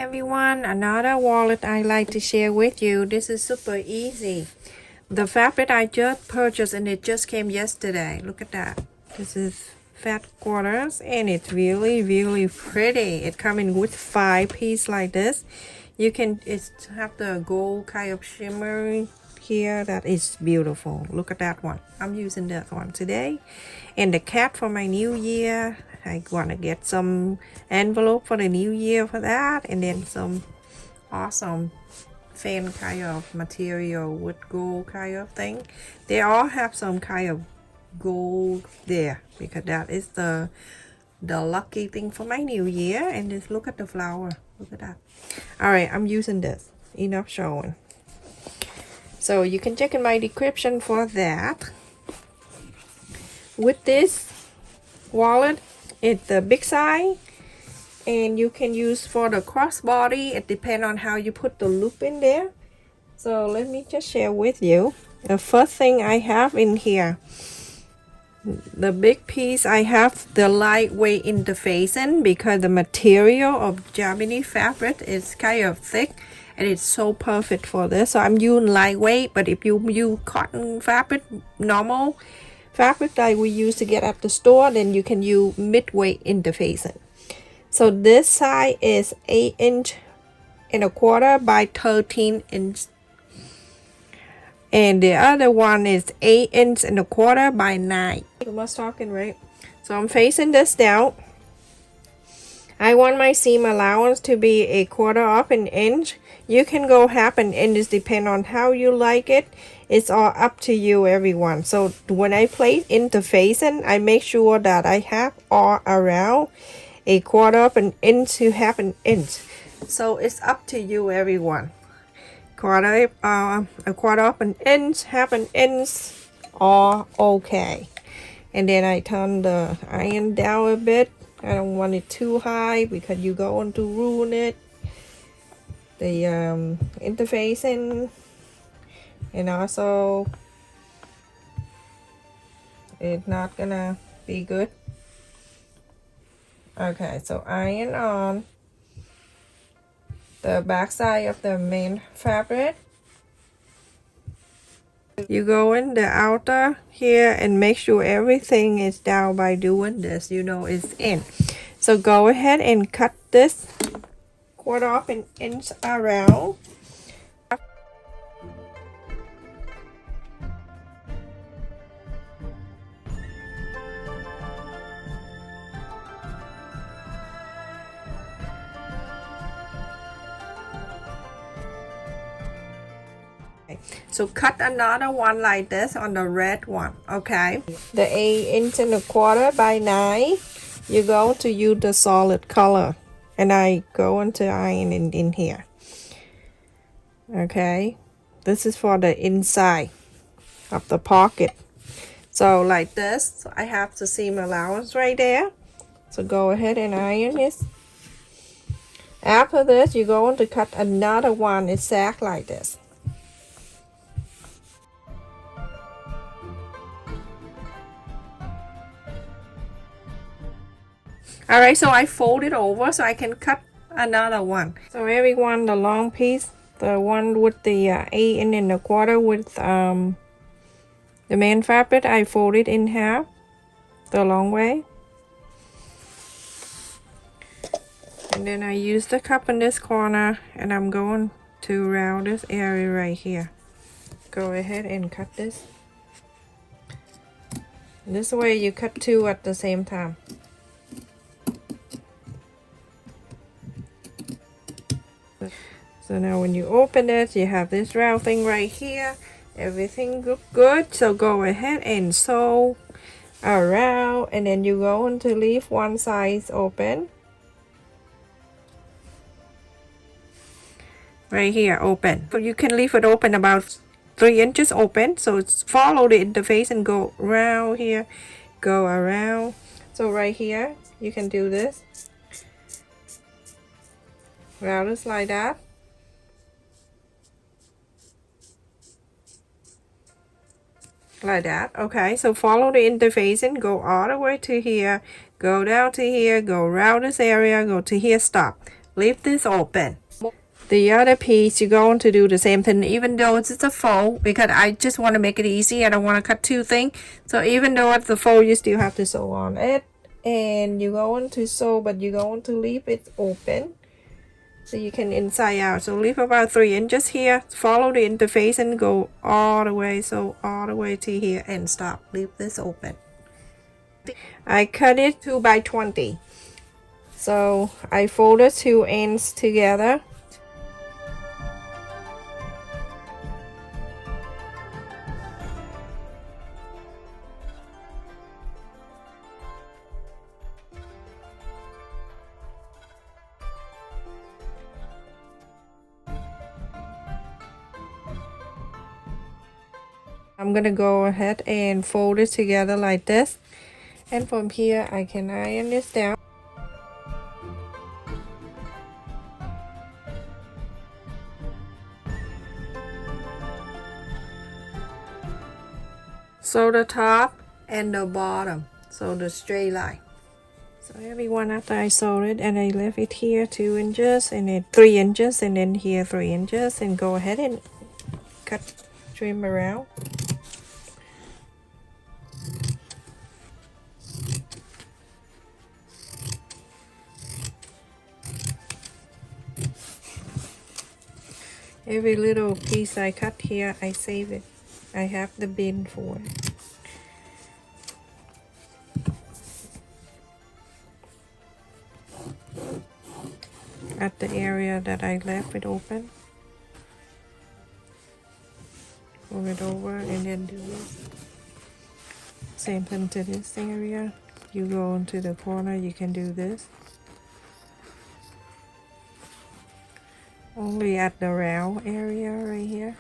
everyone, another wallet I like to share with you. This is super easy. The fabric I just purchased and it just came yesterday. Look at that. This is fat quarters and it's really pretty. It comes in with 5 pieces like this. It's have the gold kind of shimmery here. That is beautiful. Look at that one. I'm using that one today. And the cap for my new year. I want to get some envelope for the new year for that, and then some awesome fan kind of material with gold kind of thing. They all have some kind of gold there because that is the lucky thing for my new year. And just look at the flower. Look at that. All right, I'm using this. Enough showing. So you can check in my description for that. With this wallet, it's the big size, and you can use for the crossbody. It depends on how you put the loop in there. So let me just share with you. The first thing I have in here, the big piece, I have the lightweight interfacing because the material of Japanese fabric is kind of thick and it's so perfect for this. So I'm using lightweight, but if you use cotton fabric, normal fabric like we used to get at the store, then you can use midweight interfacing. So this size is 8.25 by 13 inch, and the other one is 8.25 by 9. I was talking right. So I'm facing this down. I want my seam allowance to be 1/4 of an inch. You can go 1/2 an inch, depend on how you like it. It's all up to you, everyone. So when I place interfacing, I make sure that I have all around 1/4 of an inch to 1/2 an inch. So it's up to you, everyone. 1/4 of an inch, 1/2 an inch, all okay. And then I turn the iron down a bit. I don't want it too high because you're going to ruin it. The interfacing, and also it's not gonna be good. Okay, so iron on the back side of the main fabric. You go in the outer here and make sure everything is down by doing this. You know it's in. So go ahead and cut this 1/4 of an inch around. So cut another one like this on the red one, okay? The 8.25 by 9, you're going to use the solid color, and I go into iron in here. Okay, this is for the inside of the pocket. So like this, so I have the seam allowance right there. So go ahead and iron this. After this, you're going to cut another one exact like this. Alright, so I fold it over so I can cut another one. So everyone, the long piece, the one with the 8.25 with the main fabric, I fold it in half the long way. And then I use the cup in this corner, and I'm going to round this area right here. Go ahead and cut this. This way you cut 2 at the same time. So now when you open it, you have this round thing right here. Everything look good. So go ahead and sew around, and then you're going to leave one side open. Right here, open. So you can leave it open about 3 inches open. So it's follow the interface and go around here, go around. So right here, you can do this. Round it like that. Like that. Okay, so follow the interfacing, go all the way to here, go down to here, go around this area, go to here, stop. leave this open. The other piece, you're going to do the same thing, even though it's a fold, because I just want to make it easy. I don't want to cut too thin. So even though it's the fold, you still have to sew on it. And you're going to sew, but you're going to leave it open, so you can inside out. So leave about 3 inches here. Follow the interface and go all the way. So all the way to here and stop. Leave this open. I cut it 2 by 20. So I folded 2 ends together. I'm gonna go ahead and fold it together like this, and from here I can iron this down. So the top and the bottom, so the straight line. So everyone, after I sewed it, and I left it here 2 inches, and then 3 inches, and then here 3 inches, and go ahead and cut, trim around. Every little piece I cut here, I save it. I have the bin for it. At the area that I left it open, move it over and then do this. Same thing to this area. You go into the corner, you can do this. Only at the round area right here.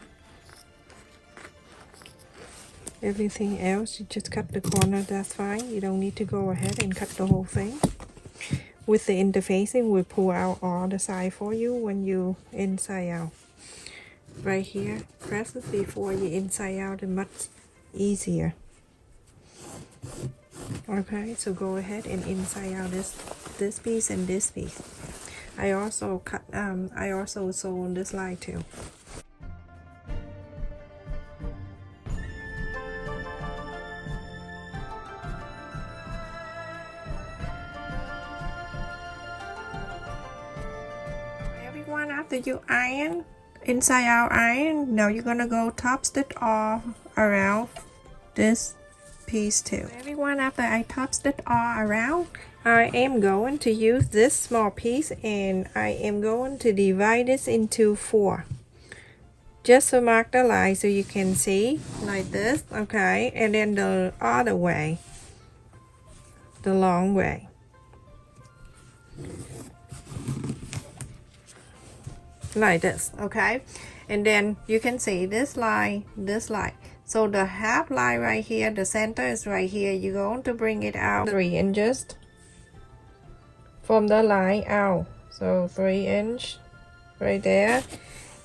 Everything else, you just cut the corner, that's fine. You don't need to go ahead and cut the whole thing. With the interfacing, we pull out all the side for you when you inside out. Right here, press it before you inside out, and much easier. Okay, so go ahead and inside out this piece and this piece. I also sew on this line too. Everyone, after you iron, inside out iron, now you're gonna go top stitch all around this piece too. Everyone, after I top stitch all around, I am going to use this small piece, and I am going to divide this into 4, just to mark the line so you can see like this. Okay, and then the other way, the long way. Like this. Okay, and then you can see this line, this line. So the half line right here, the center is right here. You're going to bring it out 3 inches from the line out. So 3 inch right there,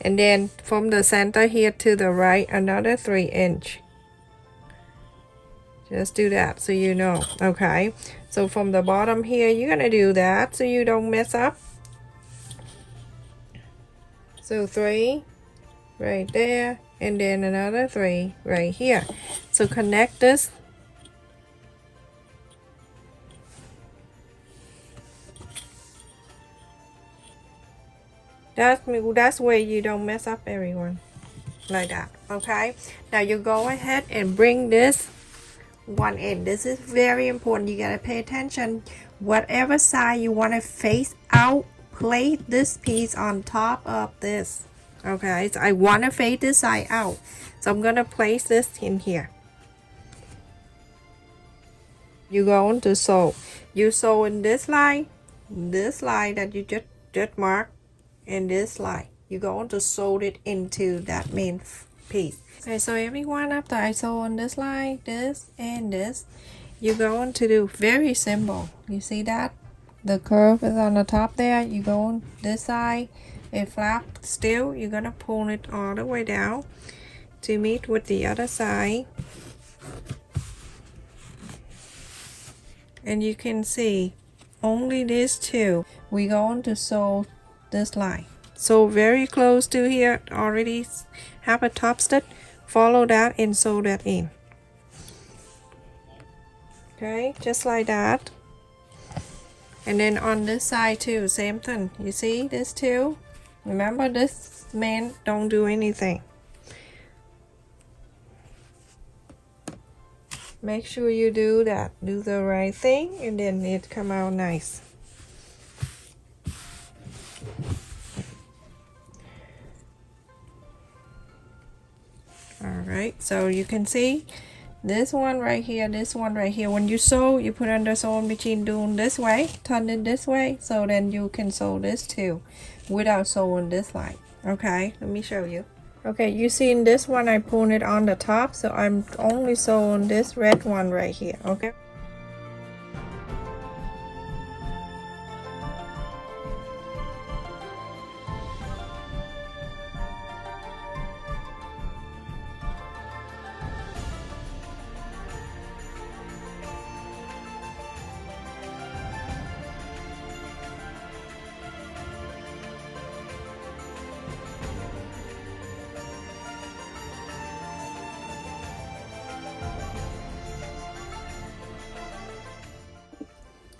and then from the center here to the right, another 3 inch. Just do that so you know. Okay, so from the bottom here, you're gonna do that so you don't mess up. So 3 right there, and then another 3 right here. So connect this. That's where you don't mess up, everyone. Like that. Okay, now you go ahead and bring this one in. This is very important. You gotta pay attention. Whatever side you want to face out, place this piece on top of this. Okay, so I want to face this side out, so I'm gonna place this in here. You're going to sew. You sew in this line that you just marked, and this line. You're going to sew it into that main piece. Okay, so everyone, after I sew on this line, this and this, you're going to do very simple. You see that? The curve is on the top there. You go on this side, it flap still. You're gonna pull it all the way down to meet with the other side. And you can see only these two. We're going to sew this line. So very close to here, already have a top stitch. Follow that and sew that in. Okay, just like that. And then on this side too, same thing. You see this too? Remember, this man don't do anything. Make sure you do that. Do the right thing, and then it come out nice. Alright, so you can see this one right here, this one right here. When you sew, you put on the sewing machine doing this way, turn it this way, so then you can sew this too without sewing this line. Okay, let me show you. Okay, you see in this one I pulled it on the top, so I'm only sewing this red one right here. Okay.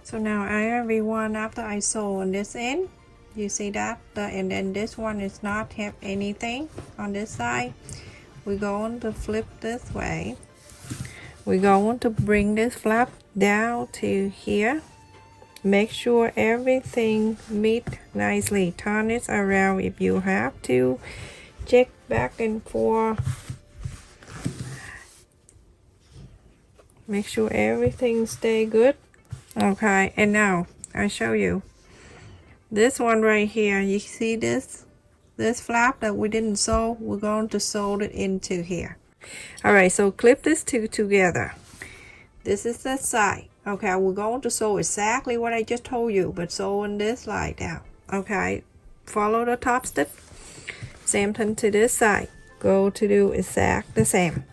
So now everyone, after I sew on this end, you see that, and then this one is not have anything on this side. We're going to flip this way. We're going to bring this flap down to here. Make sure everything meet nicely. Turn it around if you have to. Check back and forth. Make sure everything stay good. Okay, and now I show you this one right here. You see this flap that we didn't sew? We're going to sew it into here. All right, so clip this two together. This is the side. Okay, we're going to sew exactly what I just told you, but sewing this like that. Okay, follow the top stitch. Same thing to this side. Go to do exact the same.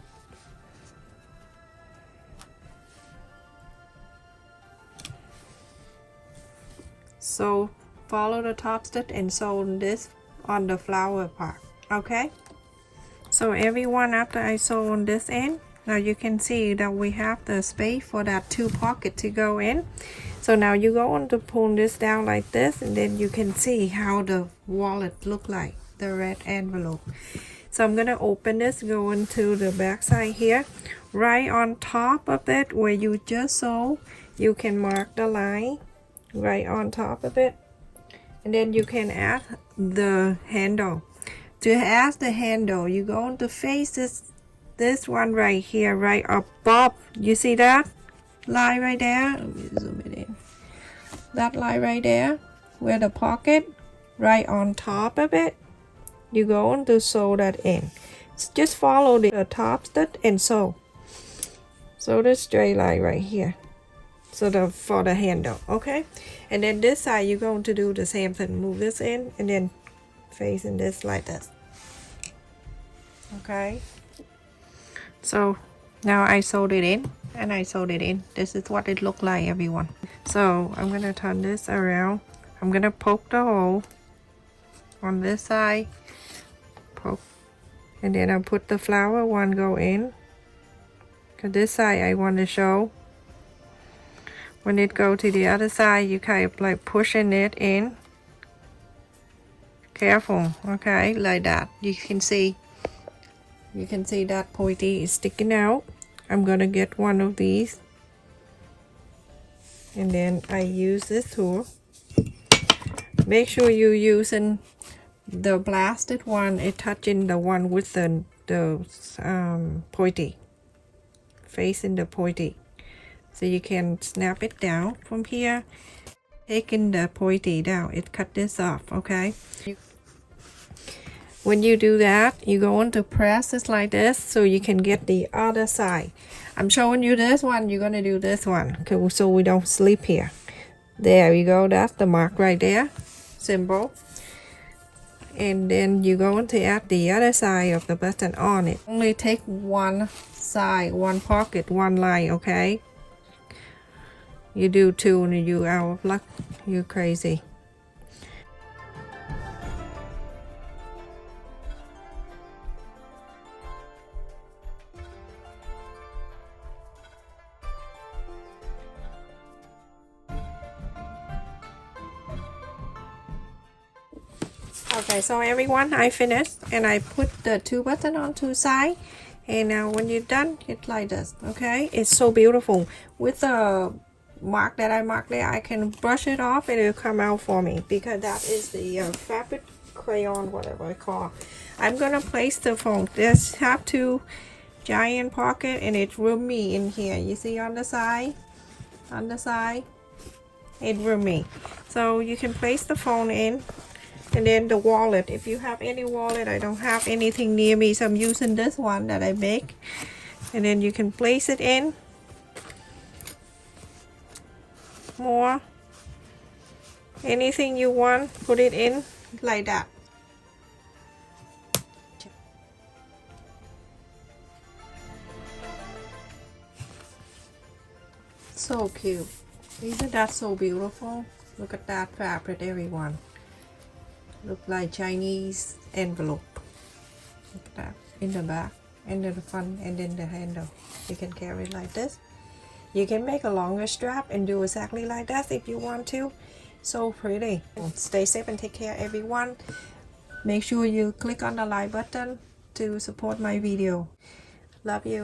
So follow the top stitch and sew this on the flower part. Okay, so everyone, after I sew on this end, now you can see that we have the space for that two pocket to go in. So now you go on to pull this down like this, and then you can see how the wallet look like, the red envelope. So I'm gonna open this, go into the back side here. Right on top of it where you just sew, you can mark the line right on top of it, and then you can add the handle. To add the handle, you go to face this one right here, right above. You see that line right there? Let me zoom it in. That line right there, where the pocket, right on top of it, you go on to sew that in. Just follow the top stitch and sew. Sew the straight line right here. So for the handle, okay? And then this side you're going to do the same thing. Move this in and then facing this like this. Okay. So now I sewed it in and I sewed it in. This is what it looked like, everyone. So I'm gonna turn this around. I'm gonna poke the hole on this side. Poke. And then I'll put the flower one go in. Cause this side I want to show. When it go to the other side, you kind of like pushing it in. Careful, okay, like that. You can see that pointy is sticking out. I'm gonna get one of these, and then I use this tool. Make sure you're using the blasted one. It touching the one with the pointy, facing the pointy. So you can snap it down from here, taking the pointy down. It cut this off, okay? When you do that, you go on to press this like this so you can get the other side. I'm showing you this one, you're gonna do this one, okay, so we don't slip here. There you go, that's the mark right there, symbol. And then you go on to add the other side of the button on it. Only take one side, one pocket, one line, okay? You do two and you out of luck, you're crazy. Okay, so everyone, I finished and I put the 2 buttons on 2 sides. And now when you're done, it's like this. Okay, it's so beautiful. With the mark that I marked there, I can brush it off and it'll come out for me, because that is the fabric crayon, whatever I call. I'm gonna place the phone. This have 2 giant pocket and it's roomy in here. You see on the side? On the side, it's roomy. So you can place the phone in. And then the wallet, if you have any wallet, I don't have anything near me, so I'm using this one that I make. And then you can place it in more, anything you want, put it in like that. So cute. Isn't that so beautiful? Look at that fabric, everyone. Look like Chinese envelope. Look at that in the back, and then the front, and then the handle. You can carry it like this. You can make a longer strap and do exactly like that if you want to. So pretty. Stay safe and take care, everyone. Make sure you click on the like button to support my video. Love you.